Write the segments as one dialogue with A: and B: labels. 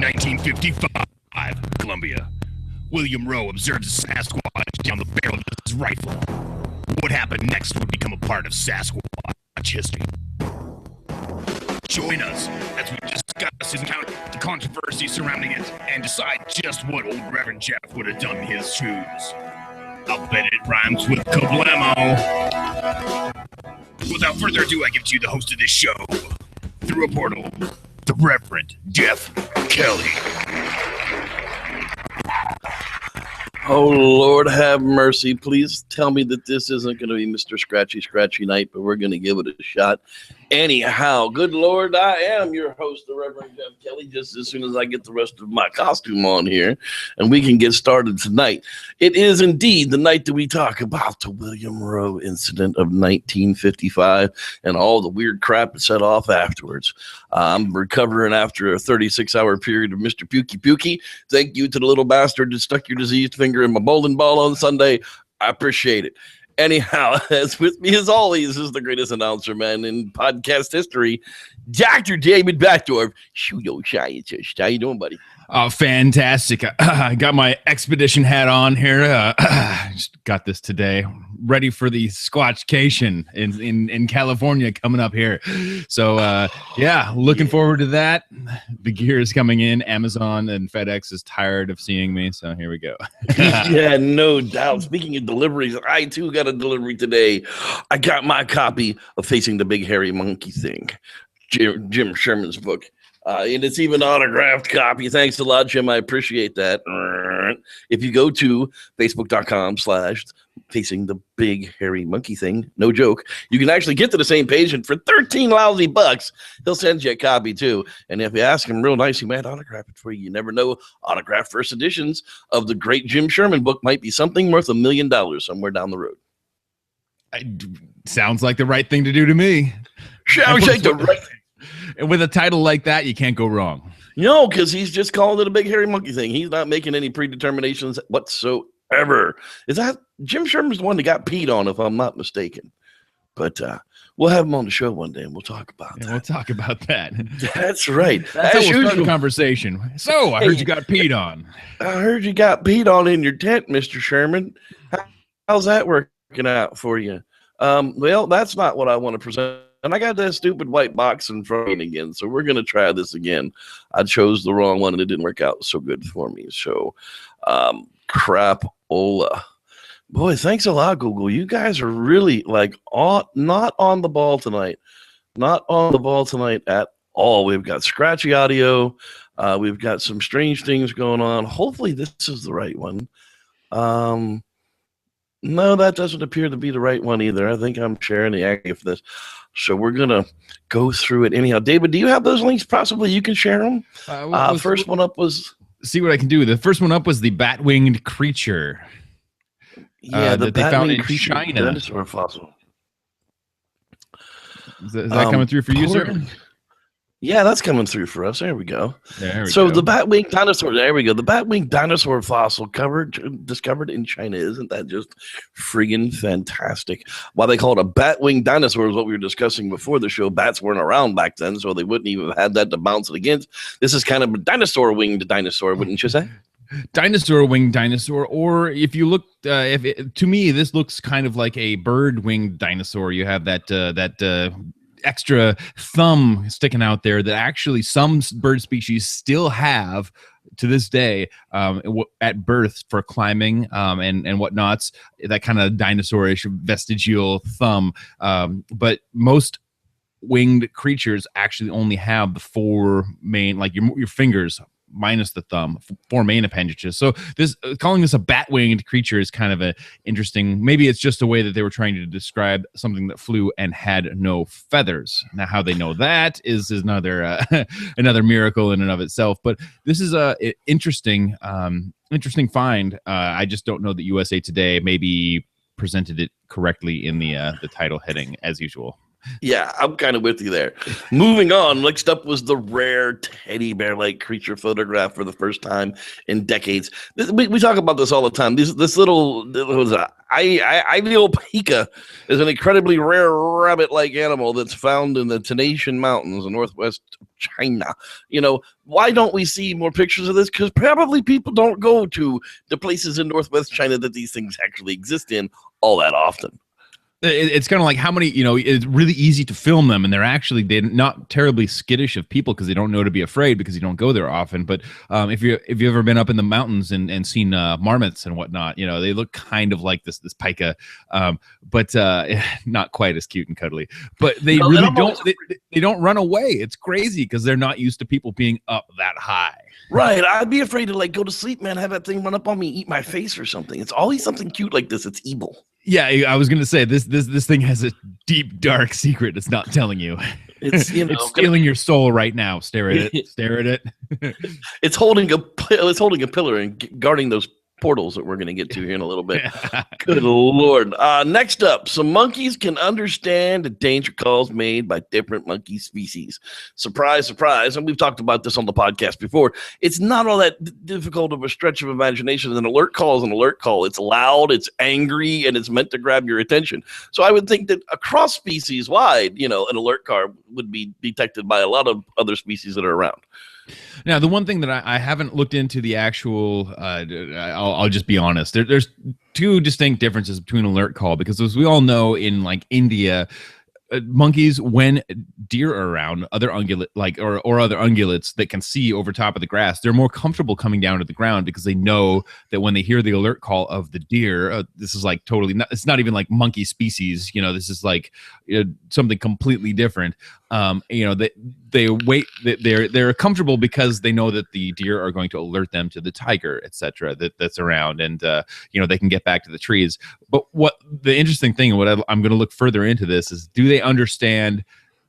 A: 1955, Columbia. William Rowe observes a Sasquatch down the barrel of his rifle. What happened next would become a part of Sasquatch history. Join us as we discuss his encounter, the controversy surrounding it, and decide just what old Reverend Jeff would have done in his shoes. I'll bet it rhymes with kablamo. Without further ado, I give to you the host of this show, through a portal, the Reverend Jeff Kelly.
B: Oh, Lord, have mercy. Please tell me that this isn't going to be Mr. Scratchy Night, but we're going to give it a shot. Anyhow, good Lord, I am your host, the Reverend Jeff Kelly, just as soon as I get the rest of my costume on here, and we can get started tonight. It is indeed the night that we talk about the William Rowe incident of 1955 and all the weird crap that set off afterwards. I'm recovering after a 36-hour period of Mr. Pukey. Thank you to the little bastard that stuck your diseased finger in my bowling ball on Sunday. I appreciate it. Anyhow, as with me as always is the greatest announcer man in podcast history, Dr. David Batdorf, pseudoscientist. How you doing, buddy?
A: Oh, fantastic. I got my expedition hat on here. Just got this today. Ready for the Squatchcation in California coming up here. So, yeah, looking forward to that. The gear is coming in. Amazon and FedEx is tired of seeing me, so here we go.
B: Yeah, no doubt. Speaking of deliveries, I, too, got a delivery today. I got my copy of Facing the Big Hairy Monkey Thing, Jim Sherman's book. And it's even an autographed copy. Thanks a lot, Jim. I appreciate that. If you go to facebook.com/Facing the Big Hairy Monkey Thing, no joke, you can actually get to the same page, and for 13 lousy bucks, he'll send you a copy too. And if you ask him real nice, he might autograph it for you. You never know. Autographed first editions of the great Jim Sherman book might be something worth $1 million somewhere down the road.
A: Sounds like the right thing to do to me.
B: Sounds like the right thing.
A: And with a title like that, you can't go wrong.
B: No, because he's just calling it a Big Hairy Monkey Thing. He's not making any predeterminations whatsoever. Is that Jim Sherman's the one that got peed on, if I'm not mistaken? But we'll have him on the show one day, and we'll talk about that.
A: We'll talk about that.
B: That's right.
A: That's how we'll start the conversation. So, I heard you got peed on.
B: I heard you got peed on in your tent, Mr. Sherman. How's that working out for you? Well, that's not what I want to present. And I got that stupid white box in front of me again, so we're going to try this again. I chose the wrong one, and it didn't work out so good for me. So, crapola. Boy, thanks a lot, Google. You guys are really, not on the ball tonight. Not on the ball tonight at all. We've got scratchy audio. We've got some strange things going on. Hopefully, this is the right one. No, that doesn't appear to be the right one either. I think I'm sharing the agony for this. So we're going to go through it anyhow. David, do you have those links? Possibly you can share them. First one up was...
A: See what I can do. The first one up was the bat-winged creature.
B: Yeah,
A: that they found in China.
B: Dinosaur fossil.
A: Is that coming through for you, sir?
B: Yeah, that's coming through for us. There we go.
A: There we
B: go.
A: The
B: bat-winged dinosaur. There we go. The bat-winged dinosaur fossil discovered in China. Isn't that just friggin' fantastic? Why they call it a bat-winged dinosaur is what we were discussing before the show. Bats weren't around back then, so they wouldn't even have had that to bounce it against. This is kind of a dinosaur-winged dinosaur, wouldn't you say?
A: Dinosaur-winged dinosaur, or if you look, to me, this looks kind of like a bird-winged dinosaur. You have that extra thumb sticking out there that actually some bird species still have to this day at birth for climbing and whatnots, that kind of dinosaurish vestigial thumb. But most winged creatures actually only have the four main, like your fingers minus the thumb, four main appendages. So this calling this a bat-winged creature is kind of a interesting. Maybe it's just a way that they were trying to describe something that flew and had no feathers. Now, how they know that is another another miracle in and of itself. But this is a interesting find. I just don't know that USA Today maybe presented it correctly in the title heading as usual.
B: Yeah, I'm kind of with you there. Moving on, next up was the rare teddy bear-like creature photographed for the first time in decades. We talk about this all the time. This little Ideopika is an incredibly rare rabbit-like animal that's found in the Tanatian Mountains in northwest China. Why don't we see more pictures of this? Because probably people don't go to the places in northwest China that these things actually exist in all that often.
A: It's kind of like how many, it's really easy to film them, and they're not terribly skittish of people because they don't know to be afraid because you don't go there often. But if you've ever been up in the mountains and seen marmots and whatnot, they look kind of like this pika, but not quite as cute and cuddly. But they really don't. They don't run away. It's crazy because they're not used to people being up that high.
B: Right. I'd be afraid to go to sleep, man, have that thing run up on me, eat my face or something. It's always something cute like this. It's evil.
A: Yeah, I was gonna say this thing has a deep, dark secret it's not telling you.
B: It's
A: it's stealing your soul right now. Stare at it. Stare at it.
B: It's holding a pillar and guarding those portals that we're going to get to here in a little bit. Good Lord. Next up, some monkeys can understand the danger calls made by different monkey species. Surprise, surprise. And we've talked about this on the podcast before. It's not all that difficult of a stretch of imagination. An alert call is an alert call. It's loud, it's angry, and it's meant to grab your attention. So I would think that across species wide, an alert call would be detected by a lot of other species that are around.
A: Now, the one thing that I haven't looked into the actual, I'll just be honest. There's two distinct differences between alert call, because as we all know, in India, monkeys, when deer are around, other ungulate or other ungulates that can see over top of the grass, they're more comfortable coming down to the ground because they know that when they hear the alert call of the deer, this is totally not, it's not even like monkey species, this is something completely different. They wait, they're comfortable because they know that the deer are going to alert them to the tiger, etc. That's around, and they can get back to the trees. But what the interesting thing, and what I'm going to look further into this, is, do they understand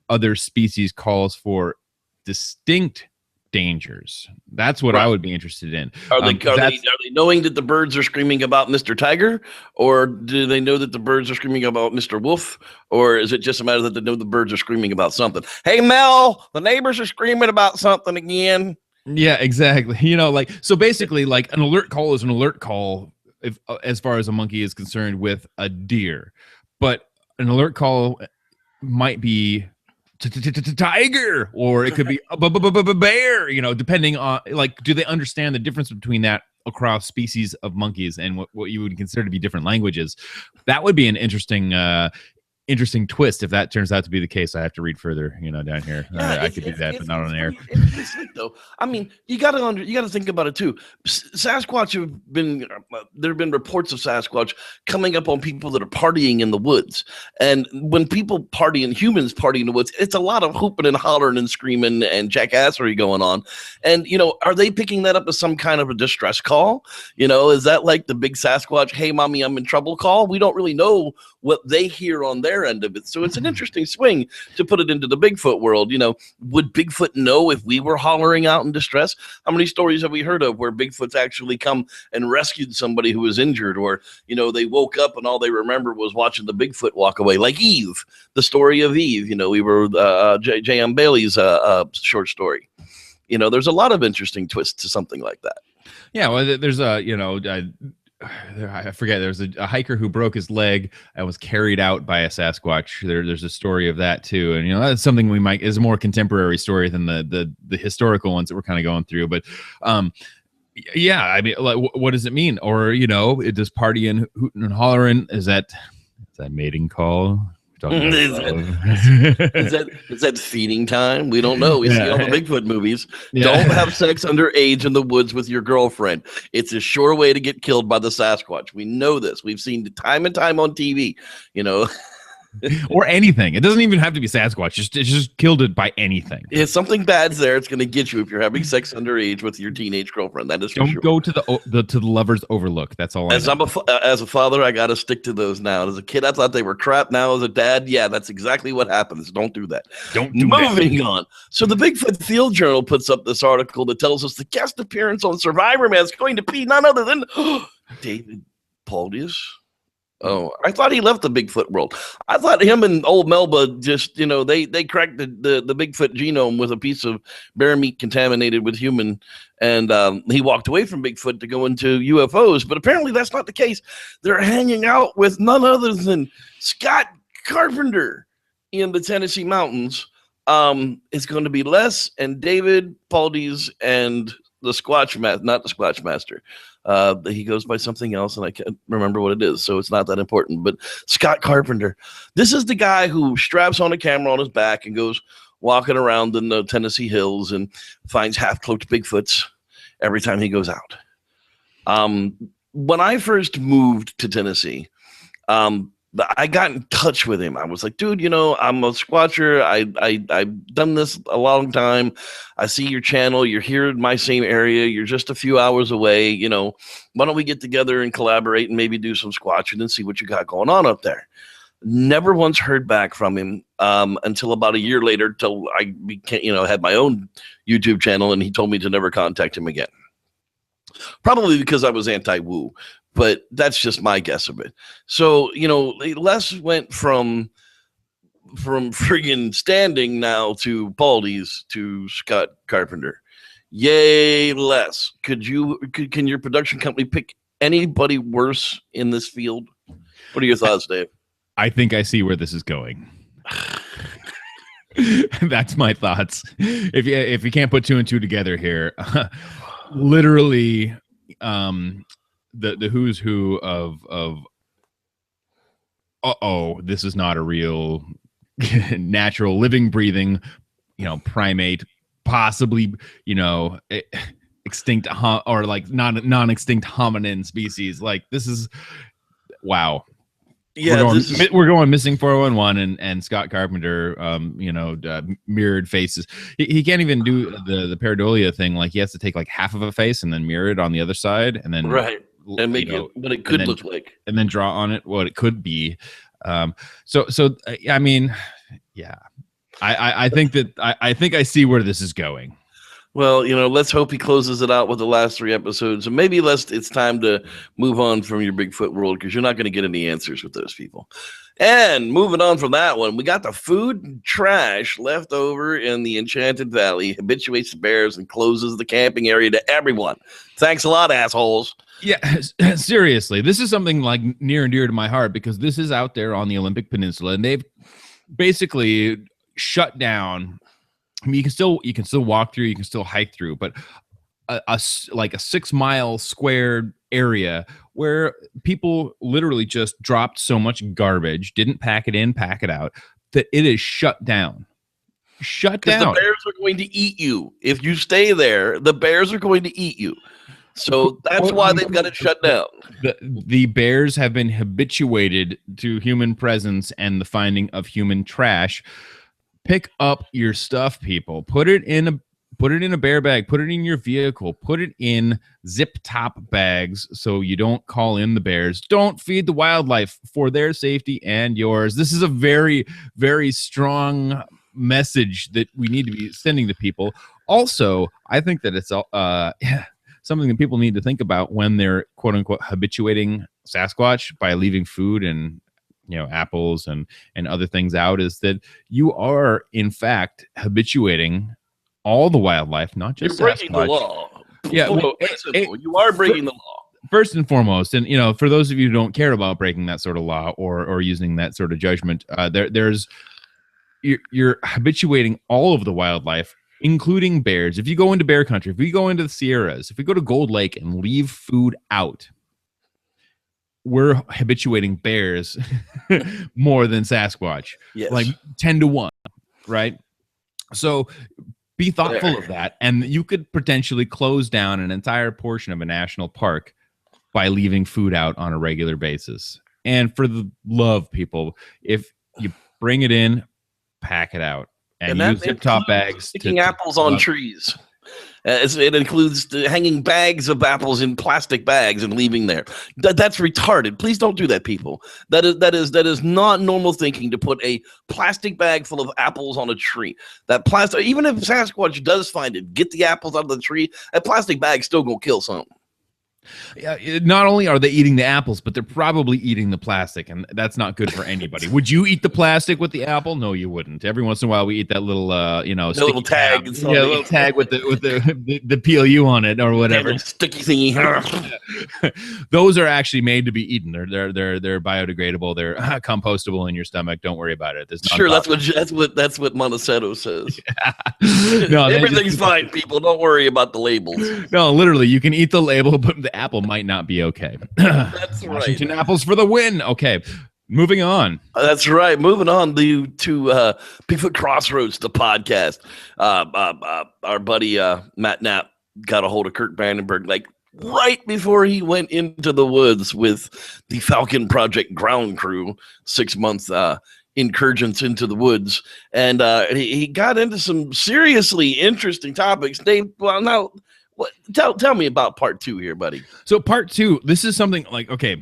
A: other species calls for distinct dangers? That's what I would be interested in.
B: Are they knowing that the birds are screaming about Mr. Tiger, or do they know that the birds are screaming about Mr. Wolf, or is it just a matter that they know the birds are screaming about something? Hey, Mel, the neighbors are screaming about something again.
A: Yeah, exactly. So basically, an alert call is an alert call as far as a monkey is concerned with a deer, but an alert call might be tiger, or it could be a bear, depending on, do they understand the difference between that across species of monkeys and what you would consider to be different languages? That would be an interesting twist if that turns out to be the case. I have to read further, down here. I could do that, but not on air.
B: It's though. I mean, you got to think about it too. Sasquatch there have been reports of Sasquatch coming up on people that are partying in the woods, and when people party and humans party in the woods, it's a lot of hooping and hollering and screaming and jackassery going on. And are they picking that up as some kind of a distress call? Is that like the big Sasquatch, "Hey, mommy, I'm in trouble" call? We don't really know what they hear on their end of it. So it's an interesting swing to put it into the Bigfoot world. Would Bigfoot know if we were hollering out in distress? How many stories have we heard of where Bigfoot's actually come and rescued somebody who was injured, or, they woke up and all they remember was watching the Bigfoot walk away, like Eve, the story of Eve. We were J.M. Bailey's short story. There's a lot of interesting twists to something like that.
A: Yeah, well, there's I forget. There's a hiker who broke his leg and was carried out by a Sasquatch. There's a story of that too, and that's something is a more contemporary story than the historical ones that we're kind of going through. But yeah, I mean, what does it mean? Or it does partying, hooting and hollering? Is that mating call? Is that feeding time? We don't know. We see all the Bigfoot movies. Yeah.
B: Don't have sex underage in the woods with your girlfriend. It's a sure way to get killed by the Sasquatch. We know this. We've seen it time and time on TV.
A: Or anything. It doesn't even have to be Sasquatch. Just killed it by anything.
B: If something bad's there, it's going to get you if you're having sex underage with your teenage girlfriend. That is for sure.
A: Don't go to the lover's overlook. That's all.
B: As a father, I got to stick to those now. As a kid, I thought they were crap. Now, as a dad, yeah, that's exactly what happens. Don't do that. Moving on. So the Bigfoot Field Journal puts up this article that tells us the guest appearance on Survivor Man is going to be none other than David Paulius. Oh, I thought he left the Bigfoot world. I thought him and old Melba just, they cracked the Bigfoot genome with a piece of bear meat contaminated with human, and he walked away from Bigfoot to go into UFOs. But apparently that's not the case. They're hanging out with none other than Scott Carpenter in the Tennessee mountains. It's going to be Les and David Paldies and the Squatch Master, not the Squatch Master. He goes by something else, and I can't remember what it is, so it's not that important. But Scott Carpenter, this is the guy who straps on a camera on his back and goes walking around in the Tennessee hills and finds half-cloaked Bigfoots every time he goes out. When I first moved to Tennessee, I got in touch with him. I was like, dude, I'm a Squatcher. I've done this a long time. I see your channel. You're here in my same area. You're just a few hours away. Why don't we get together and collaborate and maybe do some Squatching and see what you got going on up there? Never once heard back from him until about a year later, till I had my own YouTube channel, and he told me to never contact him again. Probably because I was anti-Woo. But that's just my guess of it. So, Les went from friggin' standing now to Paldies to Scott Carpenter. Yay, Les. Can your production company pick anybody worse in this field? What are your thoughts, Dave?
A: I think I see where this is going. That's my thoughts. If you can't put two and two together here, literally, the who's who of this is not a real natural living breathing primate, possibly extinct or like non-extinct hominin species. Like, this is wow.
B: Yeah,
A: we're going missing 411 and Scott Carpenter, mirrored faces. He can't even do the pareidolia thing. Like, he has to take like half of a face and then mirror it on the other side, and then
B: and make it what it could look like,
A: and then draw on it what it could be. So I mean, yeah, I think that I think I see where this is going.
B: Well, let's hope he closes it out with the last 3 episodes, and maybe it's time to move on from your Bigfoot world, because you're not going to get any answers with those people. And moving on from that one, we got the food and trash left over in the Enchanted Valley habituates the bears and closes the camping area to everyone. Thanks a lot, assholes.
A: Yeah, seriously, this is something like near and dear to my heart, because this is out there on the Olympic Peninsula, and they've basically shut down. I mean, you can still walk through, you can still hike through, but like a 6 mile square area where people literally just dropped so much garbage, didn't pack it in, pack it out, that it is shut down. Shut down.
B: The bears are going to eat you. If you stay there, the bears are going to eat you. So that's why they've got it shut down.
A: The bears have been habituated to human presence and the finding of human trash. Pick up your stuff, people. Put it in a bear bag. Put it in your vehicle. Put it in zip top bags so you don't call in the bears. Don't feed the wildlife for their safety and yours. This is a very, very strong message that we need to be sending to people. Also, I think that it's something that people need to think about when they're quote unquote habituating Sasquatch by leaving food and apples and other things out, is that you are in fact habituating all the wildlife, not just
B: You're breaking
A: Sasquatch.
B: The law.
A: Yeah,
B: you are breaking the law.
A: First and foremost, and for those of you who don't care about breaking that sort of law or using that sort of judgment, you're habituating all of the wildlife, including bears. If you go into bear country, if we go into the Sierras, if we go to Gold Lake and leave food out, we're habituating bears more than Sasquatch.
B: Yes.
A: Like 10-1, right? So be thoughtful of that. And you could potentially close down an entire portion of a national park by leaving food out on a regular basis. And for the love, people, if you bring it in, pack it out. And use zip-top bags.
B: Sticking apples on trees. It includes hanging bags of apples in plastic bags and leaving there. That's retarded. Please don't do that, people. That is not normal thinking to put a plastic bag full of apples on a tree. That plastic, even if Sasquatch does find it, get the apples out of the tree, that plastic bag's still gonna kill something.
A: Yeah, not only are they eating the apples, but they're probably eating the plastic, and that's not good for anybody. Would you eat the plastic with the apple? No, you wouldn't. Every once in a while, we eat that little,
B: The little tag.
A: yeah, little tag with the PLU on it or whatever.
B: Sticky thingy.
A: Those are actually made to be eaten. They're biodegradable. They're compostable in your stomach. Don't worry about it.
B: Sure, that's what Montecito says.
A: No,
B: everything's fine, people. Don't worry about the labels.
A: No, literally, you can eat the label, but the apple might not be okay.
B: That's right.
A: Washington apples for the win. Okay, moving on.
B: That's right. Moving on to Bigfoot Crossroads, the podcast. Our buddy Matt Knapp got a hold of Kirk Brandenburg like right before he went into the woods with the Falcon Project ground crew, 6-month incursions into the woods, and he got into some seriously interesting topics. Dave, well, now tell me about part 2 here, buddy.
A: So part 2, this is something like, okay,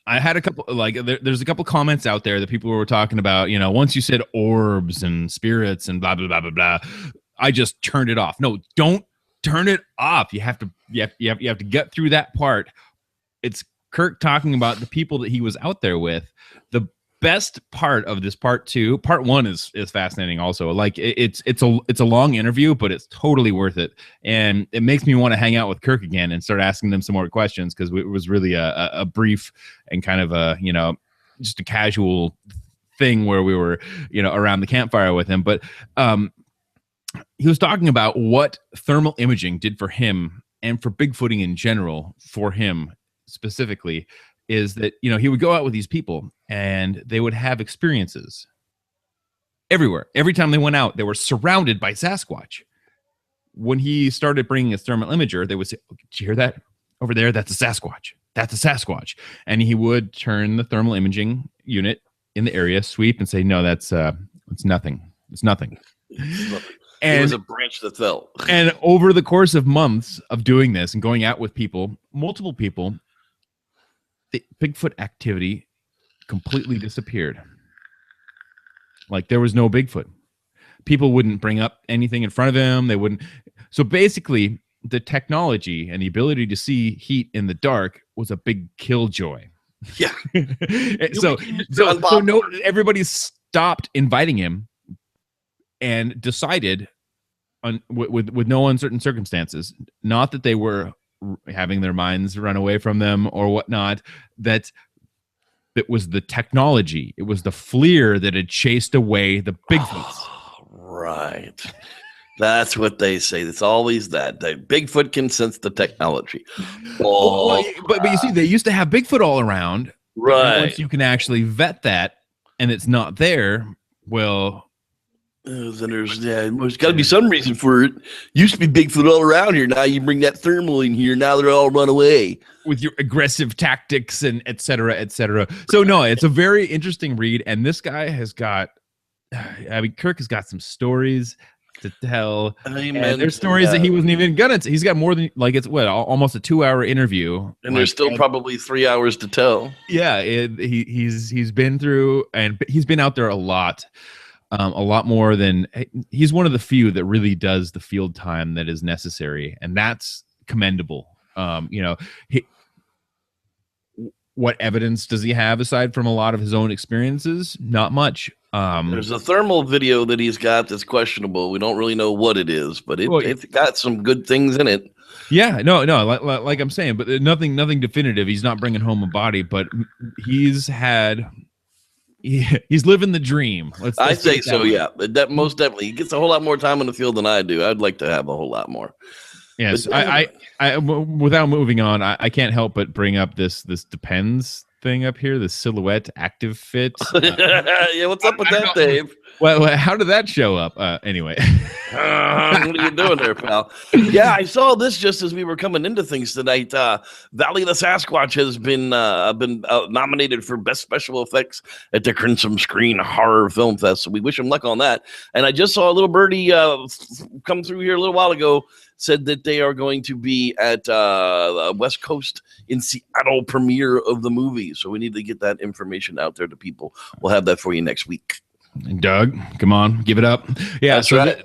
A: I had a couple, like there's a couple comments out there that people were talking about, once you said orbs and spirits and blah blah blah blah blah, I just turned it off. No, don't turn it off. You have to get through that part. It's Kirk talking about the people that he was out there with. The best part of this part 2, part 1 is fascinating also. Like it's a long interview, but it's totally worth it, and it makes me want to hang out with Kirk again and start asking them some more questions, because it was really a brief and kind of a just a casual thing where we were around the campfire with him. But he was talking about what thermal imaging did for him and for Bigfooting in general, for him specifically, is that he would go out with these people and they would have experiences everywhere. Every time they went out, they were surrounded by Sasquatch. When he started bringing his thermal imager, they would say, oh, did you hear that over there? That's a Sasquatch. That's a Sasquatch. And he would turn the thermal imaging unit in the area, sweep, and say, no, that's it's nothing. It's nothing.
B: And it was a branch that fell.
A: And over the course of months of doing this and going out with people, multiple people, the Bigfoot activity completely disappeared. Like there was no Bigfoot. People wouldn't bring up anything in front of him. They wouldn't. So basically, the technology and the ability to see heat in the dark was a big killjoy.
B: Yeah.
A: so no, everybody stopped inviting him and decided with no uncertain circumstances, not that they were having their minds run away from them or whatnot, that it was the technology, it was the FLIR that had chased away the Bigfoots.
B: Right. That's what they say. It's always that Bigfoot can sense the technology.
A: But you see, they used to have Bigfoot all around.
B: Right.
A: Once you can actually vet that and it's not there, well,
B: then there's got to be some reason for it. Used to be Bigfoot all around here. Now you bring that thermal in here. Now they're all run away
A: with your aggressive tactics and et cetera, et cetera. So no, it's a very interesting read. And this guy has got, Kirk has got some stories to tell. And there's stories that he wasn't even gonna. He's got more than it's almost a 2-hour interview,
B: and there's still probably 3 hours to tell.
A: Yeah, he's been through, and he's been out there a lot more than he's one of the few that really does the field time that is necessary, and that's commendable. What evidence does he have aside from a lot of his own experiences? Not much.
B: There's a thermal video that he's got that's questionable. We don't really know what it is, but it's got some good things in it.
A: Yeah, no, like I'm saying, but nothing definitive. He's not bringing home a body, but he's living the dream.
B: I say so, yeah. That most definitely. He gets a whole lot more time in the field than I do. I'd like to have a whole lot more.
A: Yes, I without moving on, I can't help but bring up this depends thing up here, the silhouette active fit.
B: Yeah, what's up with that, Dave?
A: Well, how did that show up? Anyway.
B: What are you doing there, pal? Yeah, I saw this just as we were coming into things tonight. Valley of the Sasquatch has been nominated for Best Special Effects at the Crimson Screen Horror Film Fest. So we wish him luck on that. And I just saw a little birdie come through here a little while ago, said that they are going to be at West Coast in Seattle premiere of the movie. So we need to get that information out there to people. We'll have that for you next week.
A: Doug, come on, give it up. Yeah,
B: That's right.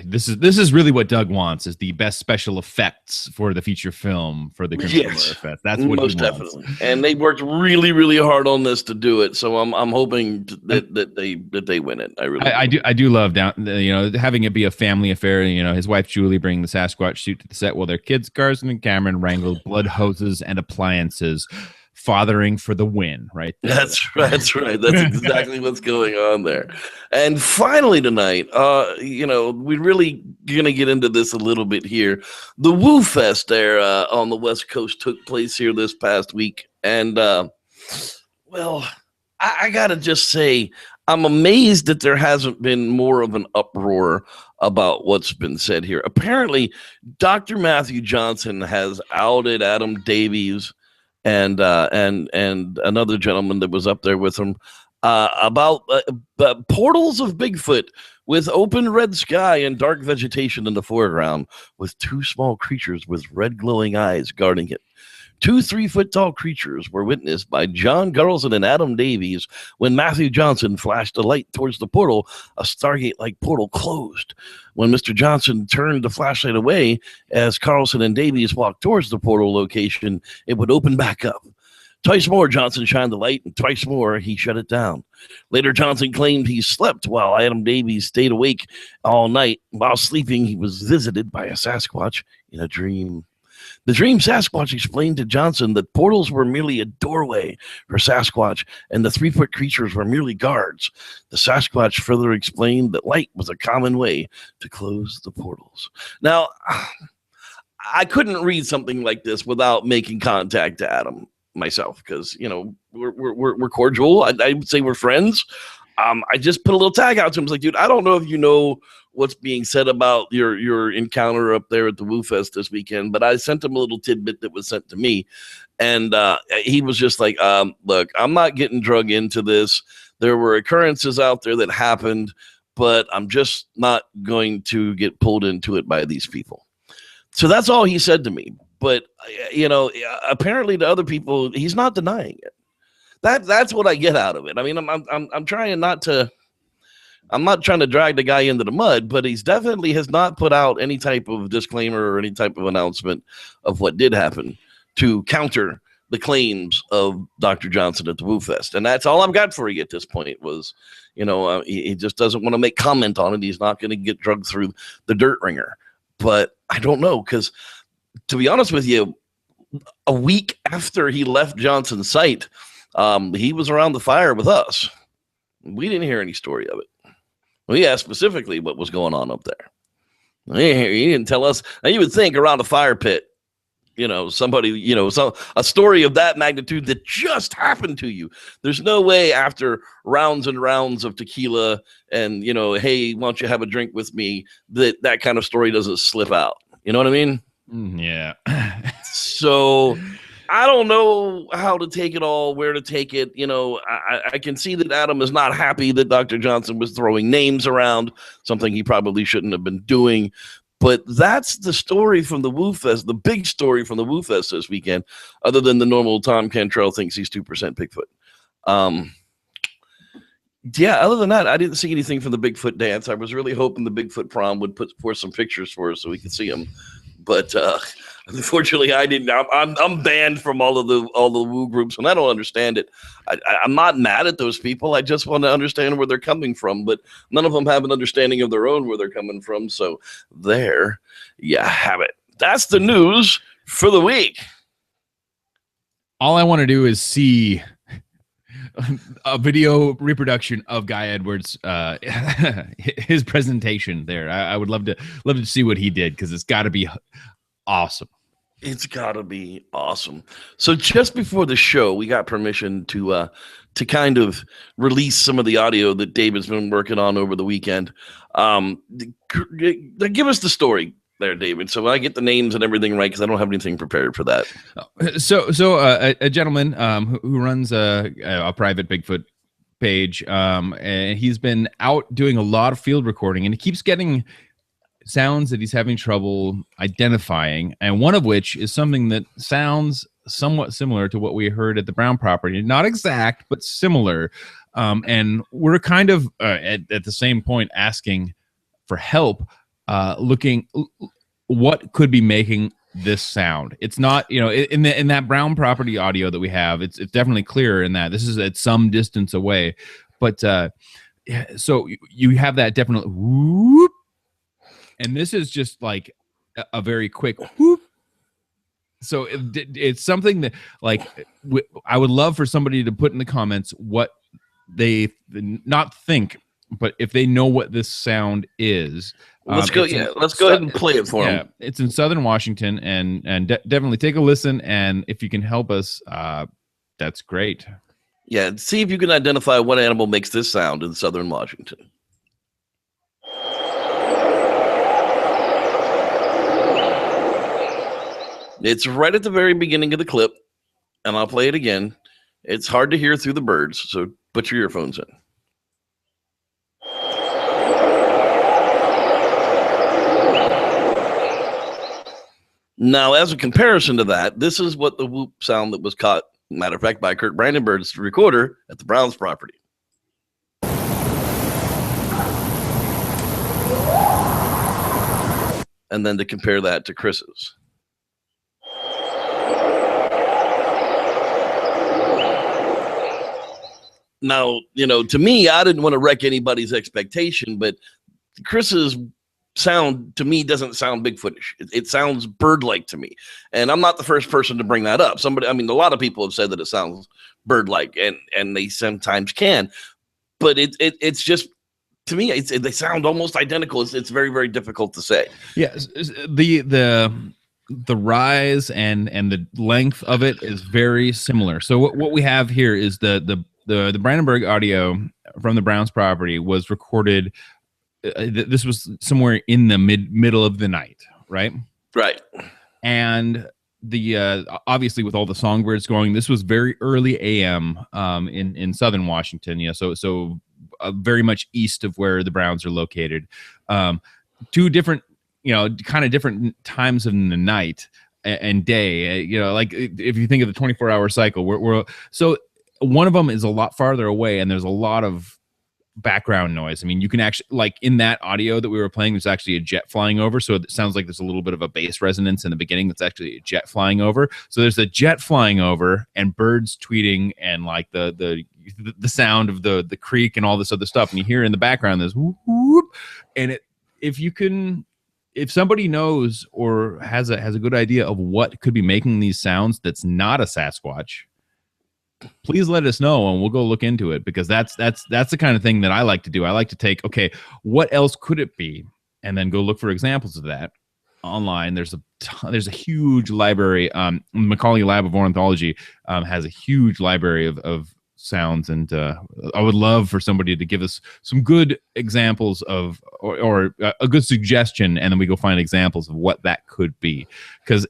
A: This is really what Doug wants, is the best special effects for the feature film for the Crimson Horror
B: Yes,
A: Fest. That's what
B: most
A: he wants.
B: definitely. And they worked really, really hard on this to do it. So I'm hoping that they win it.
A: I do love having it be a family affair. His wife Julie bringing the Sasquatch suit to the set while their kids Carson and Cameron wrangled blood hoses and appliances. Fathering for the win, right there.
B: That's right. That's exactly what's going on there. And finally tonight, we're really gonna get into this a little bit here. The Whoo Fest there on the West Coast took place here this past week, and I gotta just say, I'm amazed that there hasn't been more of an uproar about what's been said here. Apparently, Dr. Matthew Johnson has outed Adam Davies and another gentleman that was up there with him about portals of Bigfoot with open red sky and dark vegetation in the foreground, with two small creatures with red glowing eyes guarding it. Two 3-foot-tall creatures were witnessed by John Garlson and Adam Davies when Matthew Johnson flashed a light towards the portal. A Stargate-like portal closed. When Mr. Johnson turned the flashlight away, as Carlson and Davies walked towards the portal location, it would open back up. Twice more, Johnson shined the light, and twice more, he shut it down. Later, Johnson claimed he slept while Adam Davies stayed awake all night. While sleeping, he was visited by a Sasquatch in a dream. The dream Sasquatch explained to Johnson that portals were merely a doorway for Sasquatch, and the 3-foot creatures were merely guards. The Sasquatch further explained that light was a common way to close the portals. Now, I couldn't read something like this without making contact to Adam myself, because we're cordial. I would say we're friends. I just put a little tag out to him. I was like, dude, I don't know if you know what's being said about your encounter up there at the Whoo Fest this weekend, but I sent him a little tidbit that was sent to me, and he was just like, look, I'm not getting drug into this. There were occurrences out there that happened, but I'm just not going to get pulled into it by these people. So that's all he said to me. But apparently to other people, he's not denying it. That's what I get out of it. I mean, I'm trying not to. I'm not trying to drag the guy into the mud, but he's definitely has not put out any type of disclaimer or any type of announcement of what did happen to counter the claims of Dr. Johnson at the Whoo Fest. And that's all I've got for you at this point was, he just doesn't want to make comment on it. He's not going to get drugged through the dirt ringer. But I don't know, because to be honest with you, a week after he left Johnson's site, he was around the fire with us. We didn't hear any story of it. We asked specifically what was going on up there. He didn't tell us. Now, you would think around a fire pit, somebody, a story of that magnitude that just happened to you. There's no way after rounds and rounds of tequila and, hey, why don't you have a drink with me, that kind of story doesn't slip out. You know what I mean?
A: Yeah.
B: So I don't know how to take it all, where to take it. I can see that Adam is not happy that Dr. Johnson was throwing names around, something he probably shouldn't have been doing. But that's the story from the Whoo Fest, the big story from the Whoo Fest this weekend, other than the normal Tom Cantrell thinks he's 2% Bigfoot. Yeah, other than that, I didn't see anything from the Bigfoot dance. I was really hoping the Bigfoot prom would put forth some pictures for us so we could see them. But unfortunately, I didn't. I'm banned from all the Woo groups, and I don't understand it. I'm not mad at those people. I just want to understand where they're coming from. But none of them have an understanding of their own where they're coming from. So there you have it. That's the news for the week.
A: All I want to do is see a video reproduction of Guy Edwards, his presentation there. I would love to see what he did, because it's got to be awesome.
B: It's got to be awesome. So just before the show, we got permission to kind of release some of the audio that David's been working on over the weekend. Give us the story there, David, so I get the names and everything right, because I don't have anything prepared for that.
A: So a gentleman who runs a private Bigfoot page, and he's been out doing a lot of field recording, and he keeps getting sounds that he's having trouble identifying, and one of which is something that sounds somewhat similar to what we heard at the Brown property. Not exact, but similar. And we're kind of at the same point asking for help, looking what could be making this sound. It's not, in that Brown property audio that we have, it's definitely clearer in that this is at some distance away, but so you have that definite whoop, and this is just like a very quick whoop. So it's something that, like, I would love for somebody to put in the comments what they not think, but if they know what this sound is.
B: Let's go. Let's go ahead and play it for them.
A: It's in Southern Washington, and definitely take a listen. And if you can help us, that's great.
B: Yeah, see if you can identify what animal makes this sound in Southern Washington. It's right at the very beginning of the clip, and I'll play it again. It's hard to hear through the birds, so put your earphones in. Now, as a comparison to that, this is what the whoop sound that was caught, matter of fact, by Kirk Brandenburg's recorder at the Browns property. And then to compare that to Chris's. Now, to me, I didn't want to wreck anybody's expectation, but Chris's sound to me doesn't sound Bigfootish. It sounds bird-like to me. And I'm not the first person to bring that up. A lot of people have said that it sounds bird-like, and they sometimes can. But it's just, to me, they sound almost identical. It's very, very difficult to say.
A: Yes, the rise and the length of it is very similar. So what we have here is the Brandenburg audio from the Browns property was recorded. This was somewhere in the middle of the night, right?
B: Right.
A: And the obviously with all the songbirds going, this was very early AM in Southern Washington. So very much east of where the Browns are located. Two different, kind of different times in the night and day. Like if you think of the 24-hour cycle, we're so. One of them is a lot farther away, and there's a lot of background noise. I mean, you can actually, like in that audio that we were playing, there's actually a jet flying over. So it sounds like there's a little bit of a bass resonance in the beginning. That's actually a jet flying over. So there's a jet flying over and birds tweeting and like the sound of the creek and all this other stuff. And you hear in the background this whoop, whoop. And if somebody knows or has a good idea of what could be making these sounds that's not a Sasquatch, please let us know and we'll go look into it, because that's the kind of thing that I like to do. I like to take, okay, what else could it be? And then go look for examples of that online. There's a huge library. Macaulay Lab of Ornithology has a huge library of sounds, and I would love for somebody to give us some good examples of or a good suggestion, and then we go find examples of what that could be, because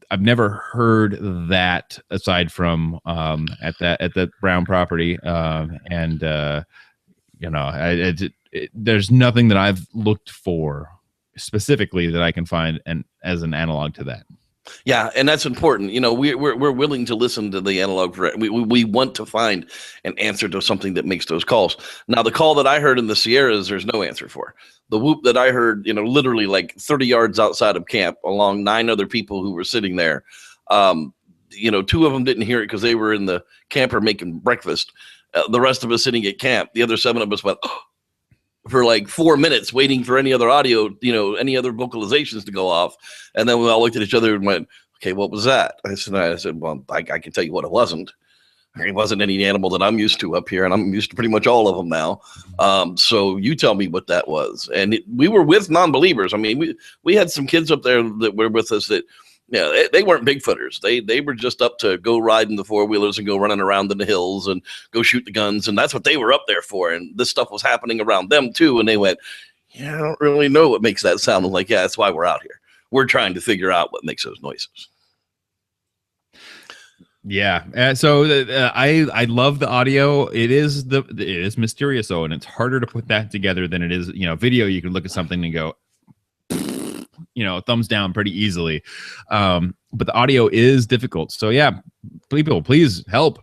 A: I've never heard that aside from at that Brown property, there's nothing that I've looked for specifically that I can find as an analog to that.
B: Yeah, and that's important. We're willing to listen to the analog for it. We want to find an answer to something that makes those calls. Now, the call that I heard in the Sierras, there's no answer for. The whoop that I heard, literally like 30 yards outside of camp, along 9 other people who were sitting there. 2 of them didn't hear it because they were in the camper making breakfast. The rest of us sitting at camp, the other 7 of us went for like 4 minutes waiting for any other audio, any other vocalizations to go off. And then we all looked at each other and went, okay, what was that? I said, well, I can tell you what it wasn't. It wasn't any animal that I'm used to up here, and I'm used to pretty much all of them now. So you tell me what that was. And we were with non-believers. I mean, we had some kids up there that were with us that, they weren't Bigfooters. They were just up to go ride in the 4-wheelers and go running around in the hills and go shoot the guns. And that's what they were up there for. And this stuff was happening around them too. And they went, yeah, I don't really know what makes that sound. I'm like, yeah, that's why we're out here. We're trying to figure out what makes those noises.
A: Yeah. So I love the audio. It is mysterious, though, and it's harder to put that together than it is, video. You can look at something and go, thumbs down pretty easily. But the audio is difficult. So yeah, people, please help.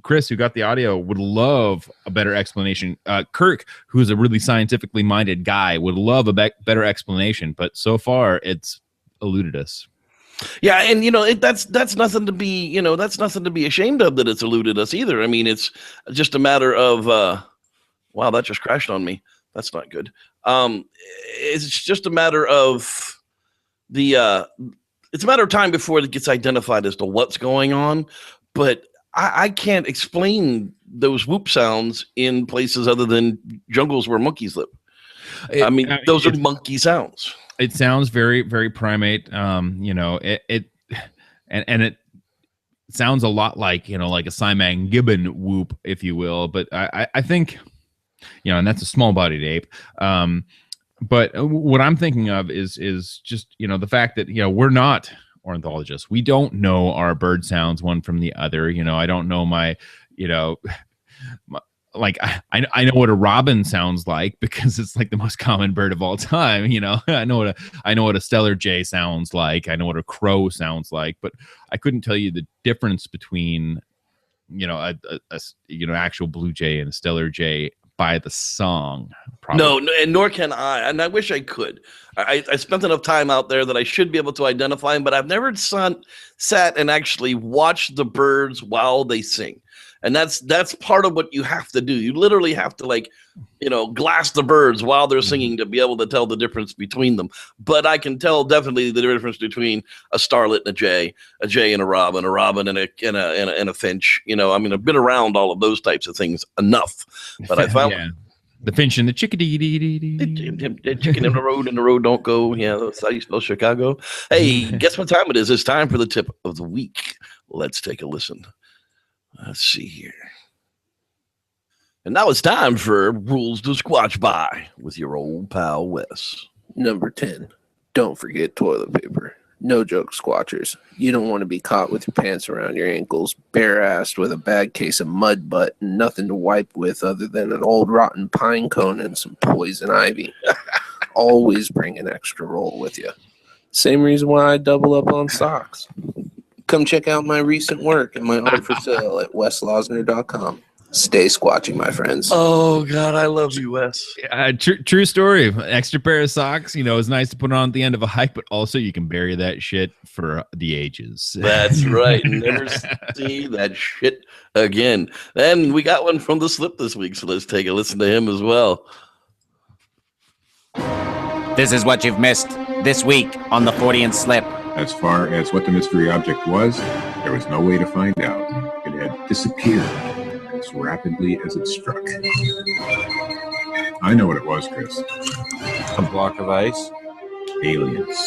A: Chris, who got the audio, would love a better explanation. Kirk, who's a really scientifically minded guy, would love a better explanation. But so far, it's eluded us.
B: Yeah, and that's nothing to be that's nothing to be ashamed of, that it's eluded us either. I mean, it's just a matter of wow, that just crashed on me. That's not good. It's just a matter of it's a matter of time before it gets identified as to what's going on. But I can't explain those whoop sounds in places other than jungles where monkeys live. Those are monkey sounds.
A: It sounds very, very primate. It sounds a lot like like a Simon Gibbon whoop, if you will. But I think, and that's a small-bodied ape. But what I'm thinking of is just the fact that we're not ornithologists. We don't know our bird sounds one from the other. I don't know my like I know what a robin sounds like because it's like the most common bird of all time. I know what a stellar jay sounds like. I know what a crow sounds like, but I couldn't tell you the difference between a actual blue jay and a stellar jay by the song. Probably.
B: No, and nor can I. And I wish I could. I spent enough time out there that I should be able to identify them, but I've never sat and actually watched the birds while they sing. And that's part of what you have to do. You literally have to glass the birds while they're singing to be able to tell the difference between them. But I can tell definitely the difference between a starlet and a jay and a robin and a finch. I've been around all of those types of things enough. But I found
A: the finch and the chickadee.
B: The chicken in the road don't go. Yeah, that's how you spell Chicago. Hey, guess what time it is? It's time for the tip of the week. Let's take a listen. Let's see here. And now it's time for Rules to Squatch By with your old pal Wes.
C: Number 10. Don't forget toilet paper. No joke, Squatchers. You don't want to be caught with your pants around your ankles, bare-assed with a bad case of mud butt and nothing to wipe with other than an old rotten pine cone and some poison ivy. Always bring an extra roll with you. Same reason why I double up on socks. Come check out my recent work and my art for sale at weslosner.com. Stay squatching, my friends.
B: Oh, God, I love you, Wes.
A: True story. Extra pair of socks, it's nice to put on at the end of a hike, but also you can bury that shit for the ages.
B: That's right. Never see that shit again. And we got one from the slip this week, so let's take a listen to him as well.
D: This is what you've missed this week on the Freudian Slip.
E: As far as what the mystery object was, there was no way to find out. It had disappeared as rapidly as it struck. I know what it was, Chris.
F: A block of ice?
E: Aliens.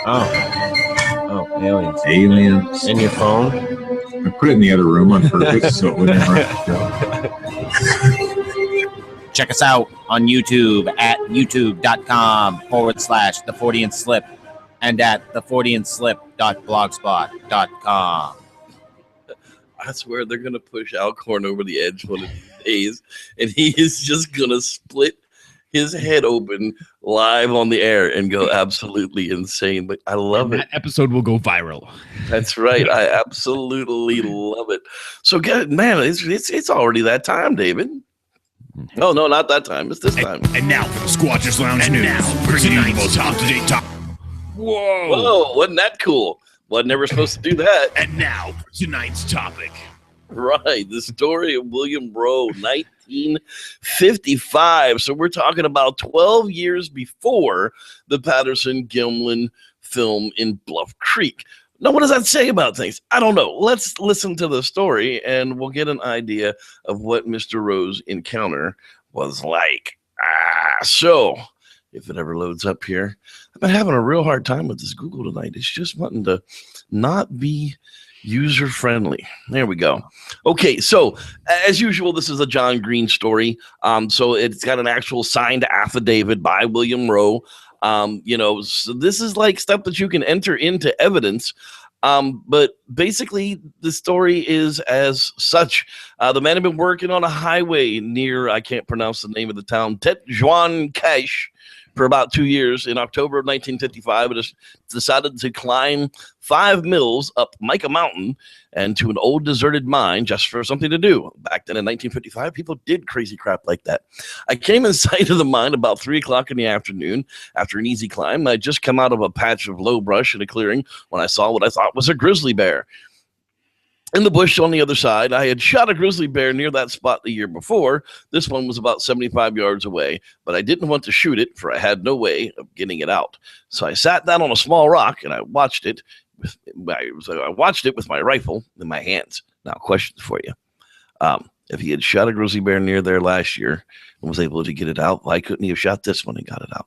F: Oh, aliens.
E: Aliens.
F: In your phone?
E: I put it in the other room on purpose so it wouldn't interrupt the show.
D: Check us out on YouTube at youtube.com/the Freudian Slip. And at thefreudianslip.blogspot.com.
B: I swear they're going to push Alcorn over the edge one of these days, and he is just going to split his head open live on the air and go absolutely insane. But I love it.
A: That episode will go viral.
B: That's right. I absolutely love it. So, man, it's already that time, David. No, not that time. It's this time.
G: And now for the Squatchers Lounge News. Now, bringing you the most up-to-date top.
B: Whoa, wasn't that cool? Wasn't never supposed to do that.
G: And now for tonight's topic.
B: Right, the story of William Rowe, 1955. So we're talking about 12 years before the Patterson-Gimlin film in Bluff Creek. Now, what does that say about things? I don't know. Let's listen to the story, and we'll get an idea of what Mr. Rowe's encounter was like. So if it ever loads up here. I've been having a real hard time with this Google tonight. It's just wanting to not be user friendly. There we go. Okay, so as usual, this is a John Green story. So it's got an actual signed affidavit by William Rowe. So this is like stuff that you can enter into evidence. But basically, the story is as such. The man had been working on a highway near, I can't pronounce the name of the town, Tet Juan Cache, for about 2 years. In October of 1955, it decided to climb 5 mills up Micah Mountain and to an old deserted mine just for something to do. Back then in 1955, people did crazy crap like that. I came in sight of the mine about 3 o'clock in the afternoon after an easy climb. I'd just come out of a patch of low brush in a clearing when I saw what I thought was a grizzly bear. In the bush on the other side, I had shot a grizzly bear near that spot the year before. This one was about 75 yards away, but I didn't want to shoot it, for I had no way of getting it out. So I sat down on a small rock and I watched it. I watched it with my rifle in my hands. Now, question for you. If he had shot a grizzly bear near there last year and was able to get it out, why couldn't he have shot this one and got it out?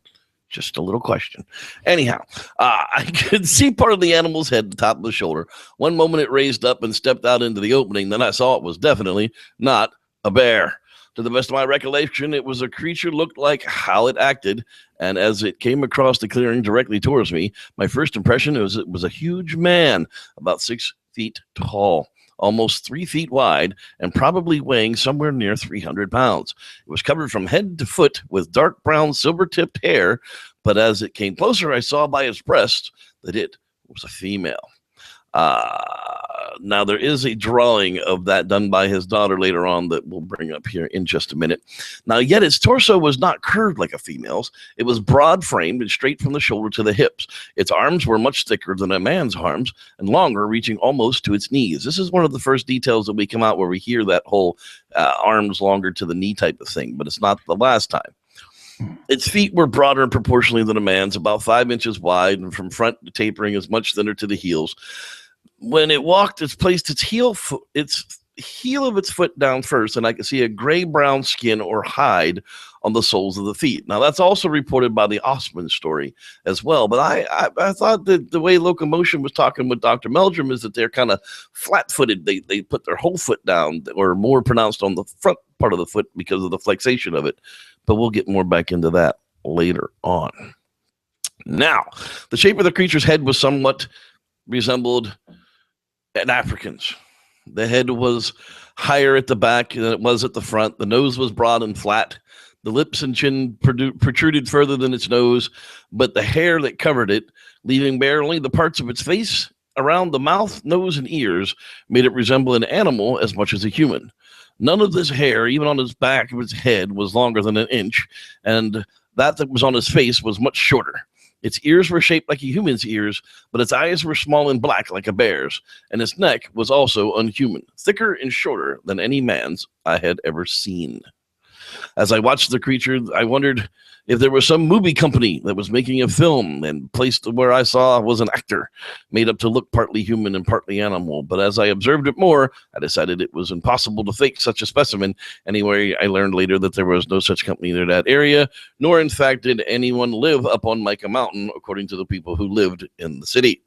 B: Just a little question. Anyhow, I could see part of the animal's head, the top of the shoulder. One moment it raised up and stepped out into the opening. Then I saw it was definitely not a bear. To the best of my recollection, it was a creature looked like how it acted. And as it came across the clearing directly towards me, my first impression was it was a huge man, about 6 feet tall, almost 3 feet wide, and probably weighing somewhere near 300 pounds. It was covered from head to foot with dark brown silver-tipped hair, but as it came closer, I saw by its breast that it was a female. Now, there is a drawing of that done by his daughter later on that we'll bring up here in just a minute. Now, yet its torso was not curved like a female's. It was broad-framed and straight from the shoulder to the hips. Its arms were much thicker than a man's arms and longer, reaching almost to its knees. This is one of the first details that we come out where we hear that whole arms longer to the knee type of thing, but it's not the last time. Its feet were broader proportionally than a man's, about 5 inches wide, and from front tapering as much thinner to the heels. When it walked, it placed its heel of its foot down first, and I could see a gray-brown skin or hide on the soles of the feet. Now, that's also reported by the Osman story as well, but I thought that the way Locomotion was talking with Dr. Meldrum is that they're kind of flat-footed. They put their whole foot down, or more pronounced on the front part of the foot because of the flexation of it, but we'll get more back into that later on. Now, the shape of the creature's head was somewhat resembled an African's. The head was higher at the back than it was at the front. The nose was broad and flat. The lips and chin protruded further than its nose, but the hair that covered it, leaving bare only the parts of its face around the mouth, nose, and ears, made it resemble an animal as much as a human. None of this hair, even on its back of its head, was longer than an inch, and that was on his face was much shorter. Its ears were shaped like a human's ears, but its eyes were small and black like a bear's, and its neck was also unhuman, thicker and shorter than any man's I had ever seen. As I watched the creature, I wondered if there was some movie company that was making a film and placed where I saw was an actor made up to look partly human and partly animal. But as I observed it more, I decided it was impossible to fake such a specimen. Anyway, I learned later that there was no such company near that area, nor in fact did anyone live up on Micah Mountain, according to the people who lived in the city.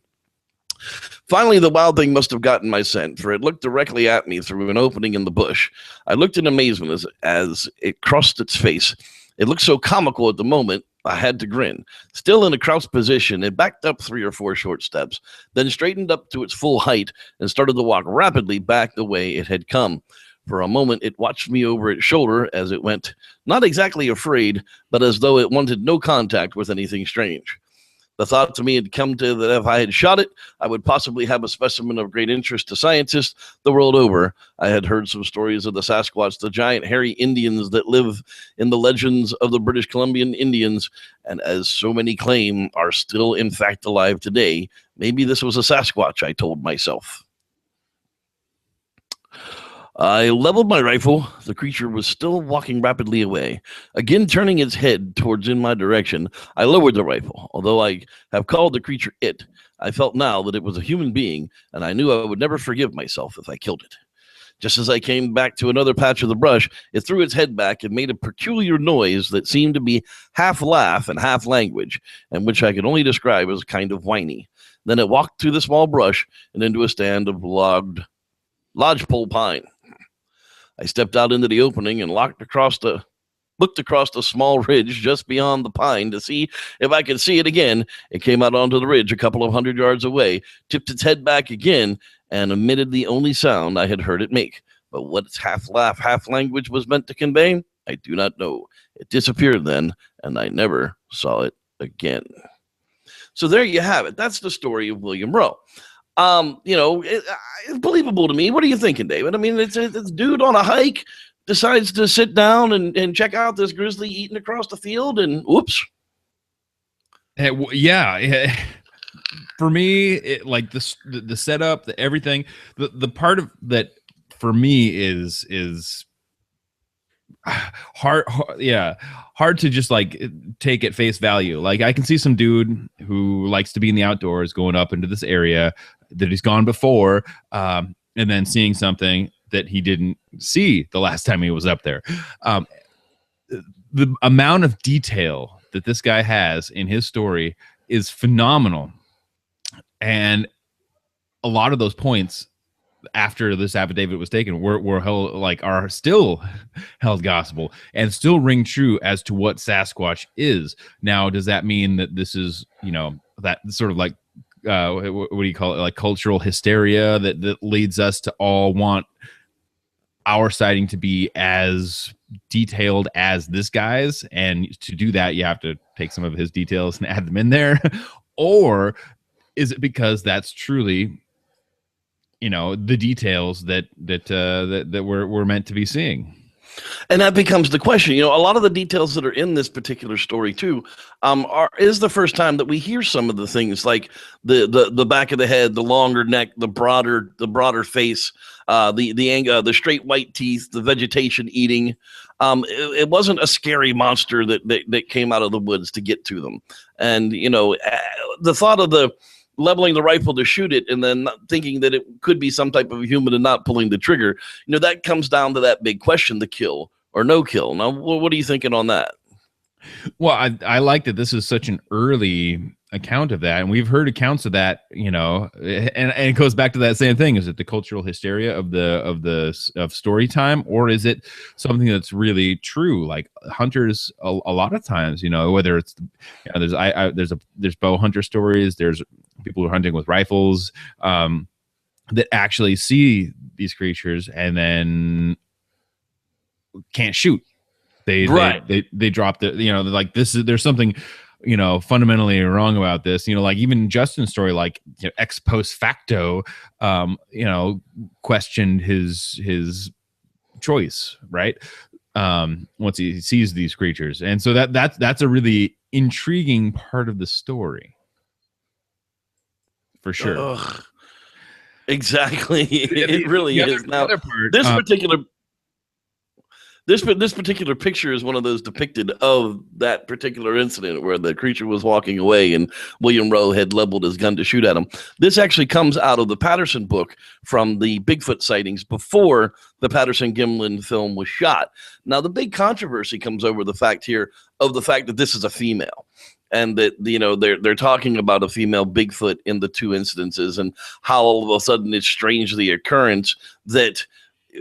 B: Finally, the wild thing must have gotten my scent, for it looked directly at me through an opening in the bush. I looked in amazement as it crossed its face. It looked so comical at the moment, I had to grin. Still in a crouched position, it backed up 3 or 4 short steps, then straightened up to its full height and started to walk rapidly back the way it had come. For a moment, it watched me over its shoulder as it went, not exactly afraid, but as though it wanted no contact with anything strange. The thought to me had come to that if I had shot it, I would possibly have a specimen of great interest to scientists the world over. I had heard some stories of the Sasquatch, the giant hairy Indians that live in the legends of the British Columbian Indians, and as so many claim, are still in fact alive today. Maybe this was a Sasquatch, I told myself. I leveled my rifle. The creature was still walking rapidly away. Again, turning its head towards in my direction, I lowered the rifle. Although I have called the creature it, I felt now that it was a human being, and I knew I would never forgive myself if I killed it. Just as I came back to another patch of the brush, it threw its head back and made a peculiar noise that seemed to be half laugh and half language, and which I could only describe as kind of whiny. Then it walked through the small brush and into a stand of lodgepole pine. I stepped out into the opening and looked across the small ridge just beyond the pine to see if I could see it again. It came out onto the ridge a couple of 100 yards away, tipped its head back again, and emitted the only sound I had heard it make. But what its half laugh, half language was meant to convey, I do not know. It disappeared then, and I never saw it again. So there you have it. That's the story of William Rowe. It's believable to me. What are you thinking, David? I mean, it's a dude on a hike decides to sit down and check out this grizzly eating across the field, and oops.
A: Yeah. For me, like the setup, everything, the part of that for me is hard to just like take at face value. Like I can see some dude who likes to be in the outdoors going up into this area that he's gone before, and then seeing something that he didn't see the last time he was up there. The amount of detail that this guy has in his story is phenomenal, and a lot of those points after this affidavit was taken were held, like, are still held gospel and still ring true as to what Sasquatch is. Now, does that mean that this is, that sort of like what do you call it, like cultural hysteria that leads us to all want our sighting to be as detailed as this guy's, and to do that you have to take some of his details and add them in there? Or is it because that's truly the details that we're meant to be seeing?
B: And that becomes the question. A lot of the details that are in this particular story too, is the first time that we hear some of the things, like the back of the head, the longer neck, the broader face, the straight white teeth, the vegetation eating. It wasn't a scary monster that came out of the woods to get to them. And the thought of the leveling the rifle to shoot it and then not thinking that it could be some type of human and not pulling the trigger, that comes down to that big question, the kill or no kill. Now, what are you thinking on that?
A: Well, I like that this is such an early account of that, and we've heard accounts of that, and it goes back to that same thing. Is it the cultural hysteria of story time, or is it something that's really true? Like hunters, a lot of times, whether it's there's bow hunter stories, there's people who are hunting with rifles that actually see these creatures and then can't shoot. They drop the, like this is, there's something, fundamentally wrong about this, like even Justin's story, like ex post facto, questioned his choice, right? Once he sees these creatures. And so that's a really intriguing part of the story. For sure.
B: Ugh. Exactly. It really is. Now,
A: part,
B: this particular picture is one of those depicted of that particular incident where the creature was walking away and William Rowe had leveled his gun to shoot at him. This actually comes out of the Patterson book from the Bigfoot sightings before the Patterson-Gimlin film was shot. Now, the big controversy comes over the fact that this is a female. And that, they're talking about a female Bigfoot in the two instances, and how all of a sudden it's strangely occurrence that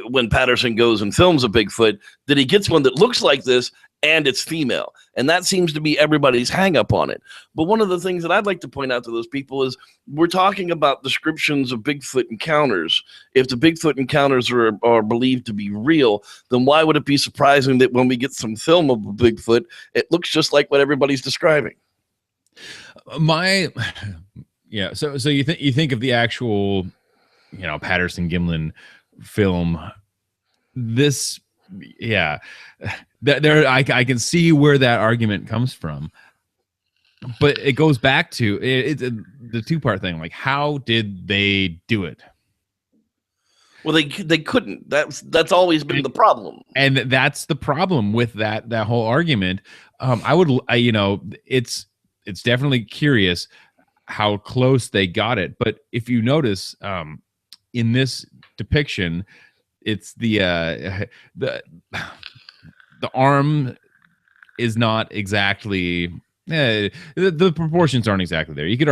B: when Patterson goes and films a Bigfoot, that he gets one that looks like this and it's female. And that seems to be everybody's hang up on it. But one of the things that I'd like to point out to those people is we're talking about descriptions of Bigfoot encounters. If the Bigfoot encounters are believed to be real, then why would it be surprising that when we get some film of a Bigfoot, it looks just like what everybody's describing?
A: So you think of the actual, Patterson-Gimlin film, this, I can see where that argument comes from, but it goes back to the two-part thing. Like, how did they do it?
B: Well, they couldn't. That's always been the problem,
A: and that's the problem with that whole argument. It's definitely curious how close they got it, but if you notice, in this depiction, it's the arm is not exactly, the proportions aren't exactly there. You could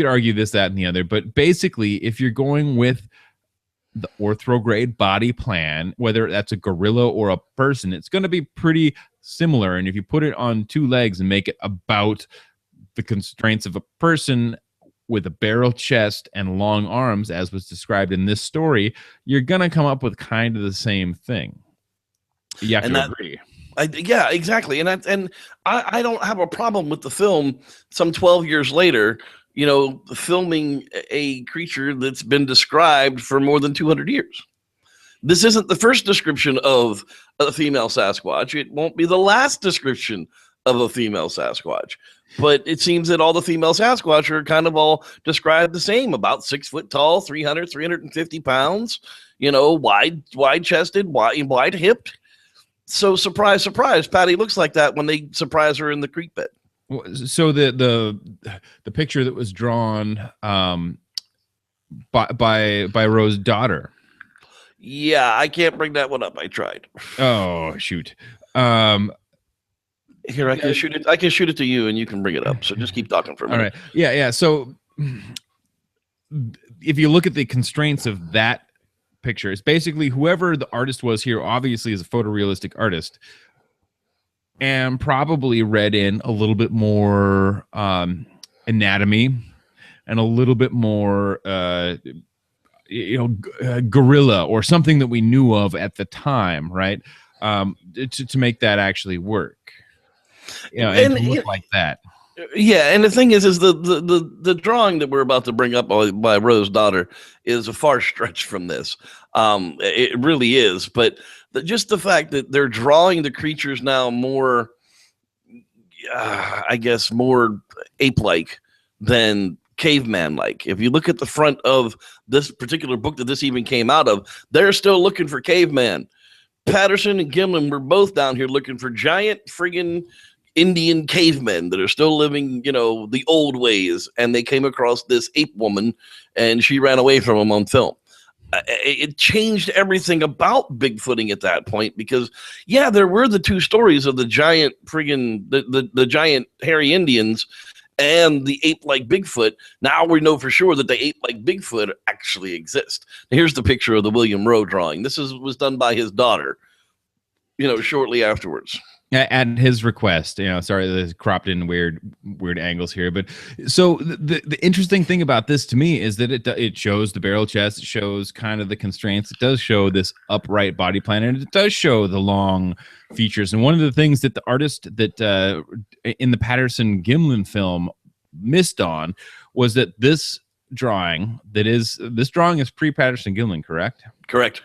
A: argue this, that, and the other, but basically, if you're going with the orthograde body plan, whether that's a gorilla or a person, it's going to be pretty similar. And if you put it on two legs and make it about the constraints of a person with a barrel chest and long arms, as was described in this story, you're going to come up with kind of the same thing. You have to agree.
B: Yeah, exactly. And I don't have a problem with the film some 12 years later, filming a creature that's been described for more than 200 years. This isn't the first description of a female Sasquatch. It won't be the last description of a female Sasquatch. But it seems that all the female Sasquatch are kind of all described the same, about 6 foot tall, 350 pounds, wide chested, wide hipped. So surprise, surprise, Patty looks like that when they surprise her in the creek bed.
A: So the picture that was drawn by Rose's daughter.
B: Yeah, I can't bring that one up. I tried.
A: Oh shoot.
B: Here, I can shoot it. I can shoot it to you, and you can bring it up. So just keep talking for a minute.
A: All right. Yeah. So if you look at the constraints of that picture, it's basically whoever the artist was here obviously is a photorealistic artist, and probably read in a little bit more anatomy and a little bit more gorilla or something that we knew of at the time, right? To make that actually work. And to look like that.
B: Yeah, and the thing is the drawing that we're about to bring up by Rose's daughter is a far stretch from this. It really is, but just the fact that they're drawing the creatures now more, I guess, more ape-like than caveman-like. If you look at the front of this particular book that this even came out of, they're still looking for caveman. Patterson and Gimlin were both down here looking for giant friggin' Indian cavemen that are still living, the old ways. And they came across this ape woman and she ran away from them on film. It changed everything about Bigfooting at that point because, yeah, there were the two stories of the giant friggin' the giant hairy Indians and the ape-like Bigfoot. Now we know for sure that the ape-like Bigfoot actually exist. Here's the picture of the William Rowe drawing. This was done by his daughter, shortly afterwards.
A: At his request, sorry, this cropped in weird angles here, but so the interesting thing about this to me is that it shows the barrel chest, it shows kind of the constraints, it does show this upright body plan, and it does show the long features. And one of the things that the artist that in the Patterson Gimlin film missed on was that this drawing is pre-Patterson Gimlin, correct?
B: Correct.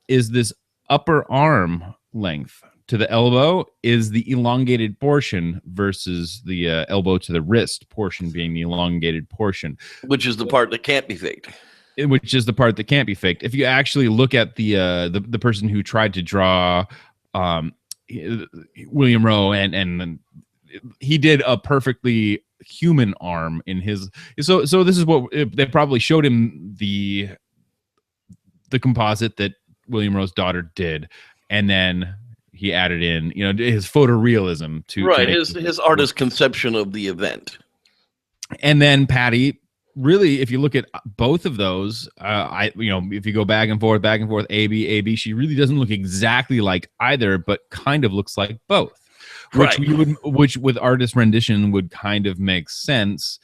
A: Is this upper arm length to the elbow is the elongated portion versus the elbow to the wrist portion being the elongated portion,
B: which is the part that can't be faked. If you actually look at the person who tried to draw William Rowe and he did a perfectly human arm in his. So this is what they probably showed him the composite that William Rowe's daughter did, and then he added in, his photorealism to his artist conception of the event.
A: And then Patty, really, if you look at both of those, if you go back and forth, A B, she really doesn't look exactly like either, but kind of looks like both, which with artist rendition would kind of make sense.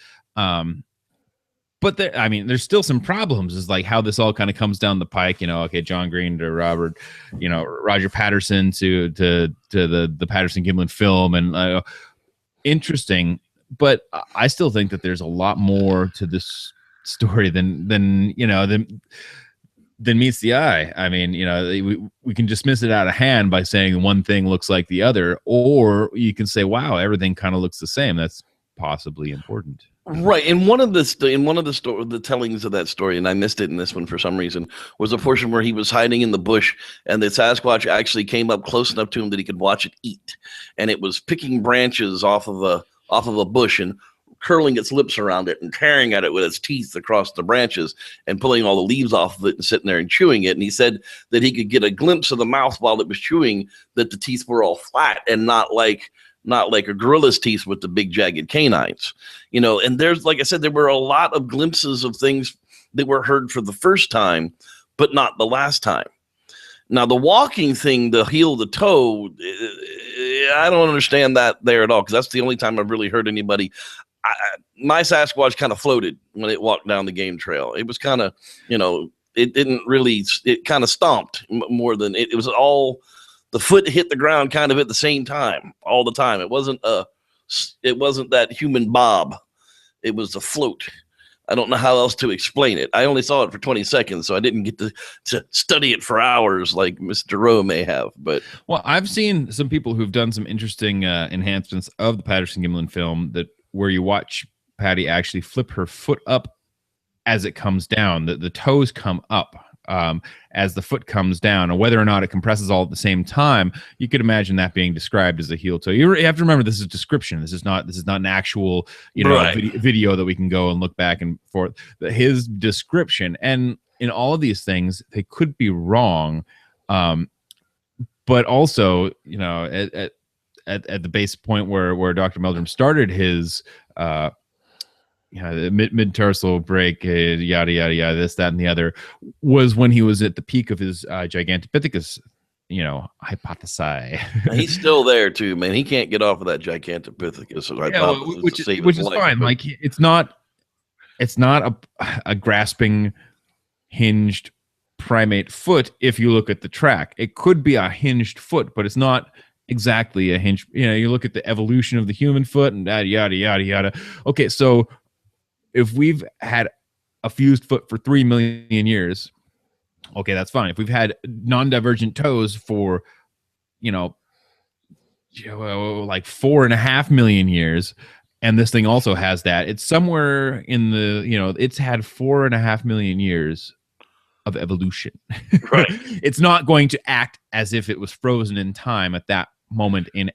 A: But there's still some problems. Is like how this all kind of comes down the pike. Okay, John Green to Robert, Roger Patterson to the Patterson Gimlin film, and interesting. But I still think that there's a lot more to this story than meets the eye. We can dismiss it out of hand by saying one thing looks like the other, or you can say, wow, everything kind of looks the same. That's possibly important.
B: Right. In one of the tellings of that story, and I missed it in this one for some reason, was a portion where he was hiding in the bush and the Sasquatch actually came up close enough to him that he could watch it eat. And it was picking branches off of a bush and curling its lips around it and tearing at it with its teeth across the branches and pulling all the leaves off of it and sitting there and chewing it. And he said that he could get a glimpse of the mouth while it was chewing, that the teeth were all flat and not like a gorilla's teeth with the big jagged canines, and there's, like I said, there were a lot of glimpses of things that were heard for the first time, but not the last time. Now, the walking thing, the heel to toe, I don't understand that there at all, because that's the only time I've really heard anybody. My Sasquatch kind of floated when it walked down the game trail. It was kind of, it didn't really, it kind of stomped more than it was all the foot hit the ground kind of at the same time all the time. It wasn't that human bob. It was a float. I don't know how else to explain it. I only saw it for 20 seconds, so I didn't get to study it for hours like Mr. Rowe may have. But
A: well, I've seen some people who've done some interesting enhancements of the Patterson-Gimlin film where you watch Patty actually flip her foot up as it comes down. The toes come up as the foot comes down, and whether or not it compresses all at the same time, you could imagine that being described as a heel toe. You have to remember, this is description. This is not an actual video that we can go and look back and forth. His description, and in all of these things, they could be wrong, but also at the base point where Dr. Meldrum started his the mid-tarsal break, yada, yada, yada, this, that, and the other, was when he was at the peak of his Gigantopithecus, hypothesi.
B: He's still there too, man. He can't get off of that Gigantopithecus
A: which is fine. Like, it's not a grasping, hinged primate foot if you look at the track. It could be a hinged foot, but it's not exactly a hinge. You look at the evolution of the human foot and yada, yada, yada. Okay, so if we've had a fused foot for 3 million years, okay, that's fine. If we've had non-divergent toes for, like 4.5 million years, and this thing also has that, it's somewhere in the, it's had 4.5 million years of evolution.
B: Right.
A: It's not going to act as if it was frozen in time at that moment in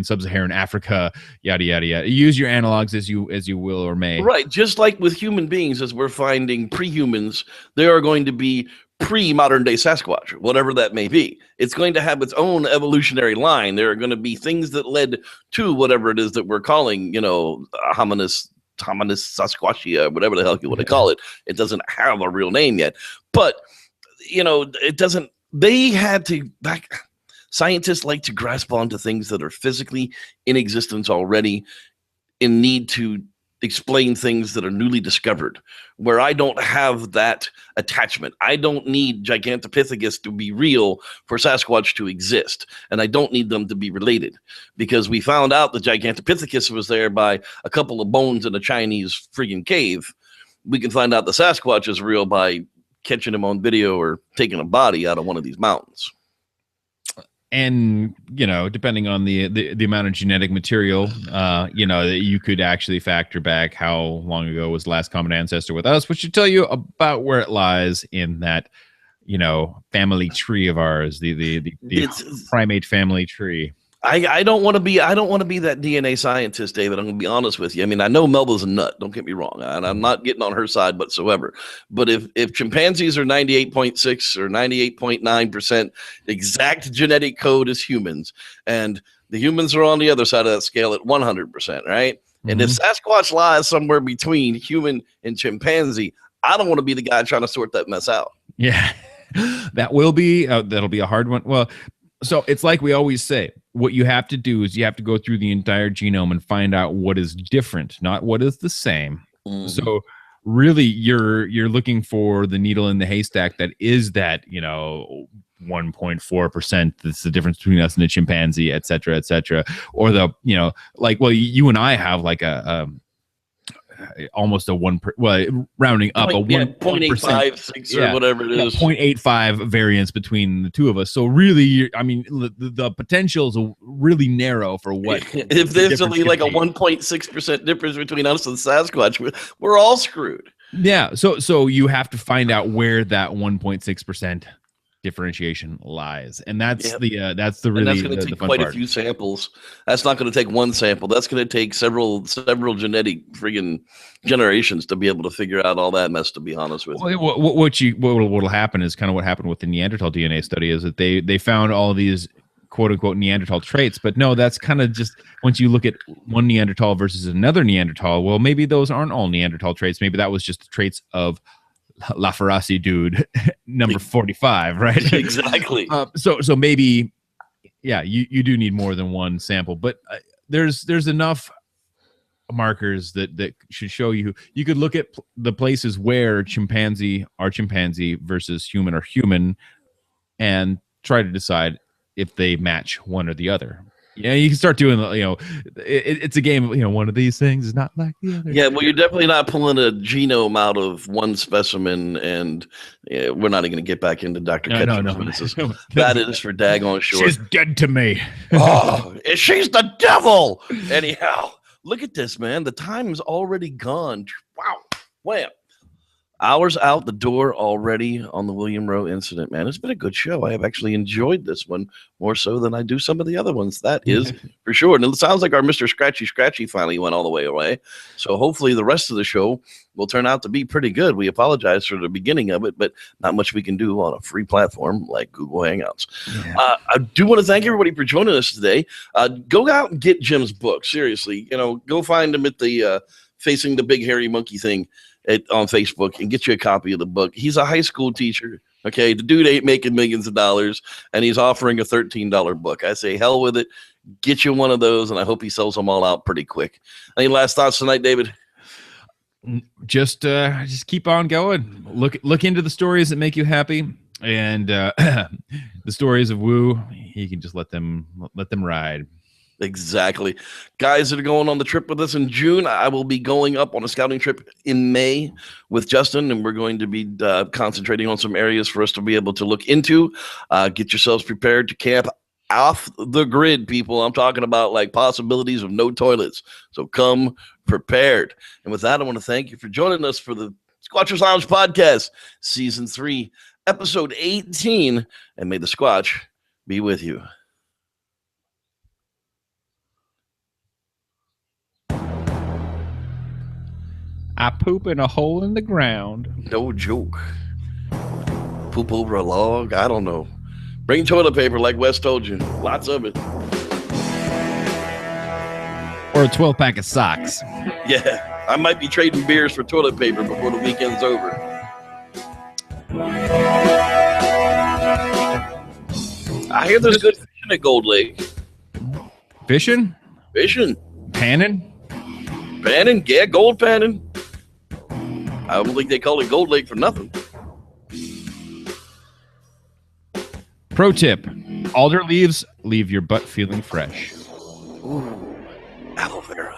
A: sub-Saharan Africa, yada, yada, yada. Use your analogs as you will or may.
B: Right. Just like with human beings, as we're finding pre-humans, there are going to be pre-modern day Sasquatch, whatever that may be. It's going to have its own evolutionary line. There are going to be things that led to whatever it is that we're calling, hominis Sasquatchia, whatever the hell you want to call it. It doesn't have a real name yet. But, it doesn't, they had to scientists like to grasp onto things that are physically in existence already and need to explain things that are newly discovered, where I don't have that attachment. I don't need Gigantopithecus to be real for Sasquatch to exist, and I don't need them to be related, because we found out that Gigantopithecus was there by a couple of bones in a Chinese friggin' cave. We can find out the Sasquatch is real by catching him on video or taking a body out of one of these mountains.
A: And, depending on the amount of genetic material, that you could actually factor back how long ago was the last common ancestor with us, which should tell you about where it lies in that, family tree of ours, the primate family tree.
B: I don't want to be that DNA scientist, David. I'm going to be honest with you. I mean, I know Melba's a nut. Don't get me wrong. And I'm not getting on her side whatsoever. But if chimpanzees are 98.6 or 98.9% exact genetic code as humans, and the humans are on the other side of that scale at 100%, right? Mm-hmm. And if Sasquatch lies somewhere between human and chimpanzee, I don't want to be the guy trying to sort that mess out.
A: Yeah, that'll be a hard one. Well, so it's like we always say, what you have to do is you have to go through the entire genome and find out what is different, not what is the same. Mm-hmm. So really you're looking for the needle in the haystack that is that, 1.4%. That's the difference between us and a chimpanzee, et cetera, or the, you and I have like almost a rounding up a
B: 0.856 or whatever it is,
A: 0.85 variance between the two of us. So really, the potential is really narrow for what.
B: If there's only like a 1.6% difference between us and Sasquatch, we're all screwed.
A: Yeah. So you have to find out where that 1.6% differentiation lies, and that's the really, and that's
B: going to take quite a few samples. That's not going to take one sample. That's going to take several genetic friggin' generations to be able to figure out all that mess, to be honest with you.
A: What'll happen is kind of what happened with the Neanderthal DNA study, is that they found all of these quote unquote Neanderthal traits, but no, that's kind of just, once you look at one Neanderthal versus another Neanderthal, well, maybe those aren't all Neanderthal traits. Maybe that was just the traits of LaFerrasi dude number 45, right?
B: Exactly.
A: So maybe, yeah, you do need more than one sample, but there's enough markers that should show you. You could look at the places where chimpanzee are chimpanzee versus human are human, and try to decide, if they match one or the other. Yeah, you can start doing, it's a game. One of these things is not like the other.
B: Yeah, well, you're definitely not pulling a genome out of one specimen, and we're not even going to get back into Dr. Ketchum's.
A: No.
B: That is for daggone sure.
A: She's dead to me.
B: Oh, she's the devil. Anyhow, look at this, man. The time is already gone. Wow. Wham. Hours out the door already on the William Rowe incident, man. It's been a good show. I have actually enjoyed this one more so than I do some of the other ones. That is for sure. And it sounds like our Mr. Scratchy finally went all the way away. So hopefully the rest of the show will turn out to be pretty good. We apologize for the beginning of it, but not much we can do on a free platform like Google Hangouts. Yeah. I do want to thank everybody for joining us today. Go out and get Jim's book. Seriously, go find him at the Facing the Big Hairy Monkey thing on Facebook and get you a copy of the book. He's a high school teacher. Okay. The dude ain't making millions of dollars and he's offering a $13 book. I say, hell with it. Get you one of those. And I hope he sells them all out pretty quick. Any last thoughts tonight, David?
A: Just keep on going. Look into the stories that make you happy. And the stories of Whoo, you can just let them ride.
B: Exactly. Guys that are going on the trip with us in June, I will be going up on a scouting trip in May with Justin, and we're going to be concentrating on some areas for us to be able to look into. Get yourselves prepared to camp off the grid, people. I'm talking about like possibilities of no toilets. So come prepared. And with that, I want to thank you for joining us for the Squatchers Lounge podcast, season 3, episode 18. And may the Squatch be with you.
A: I poop in a hole in the ground.
B: No joke. Poop over a log? I don't know. Bring toilet paper like Wes told you. Lots of it.
A: Or a 12-pack of socks.
B: Yeah. I might be trading beers for toilet paper before the weekend's over. I hear there's good fishing at Gold Lake.
A: Fishing? Panning?
B: Panning? Yeah, gold panning. I don't think they call it Gold Lake for nothing.
A: Pro tip: alder leaves leave your butt feeling fresh.
B: Ooh, aloe vera.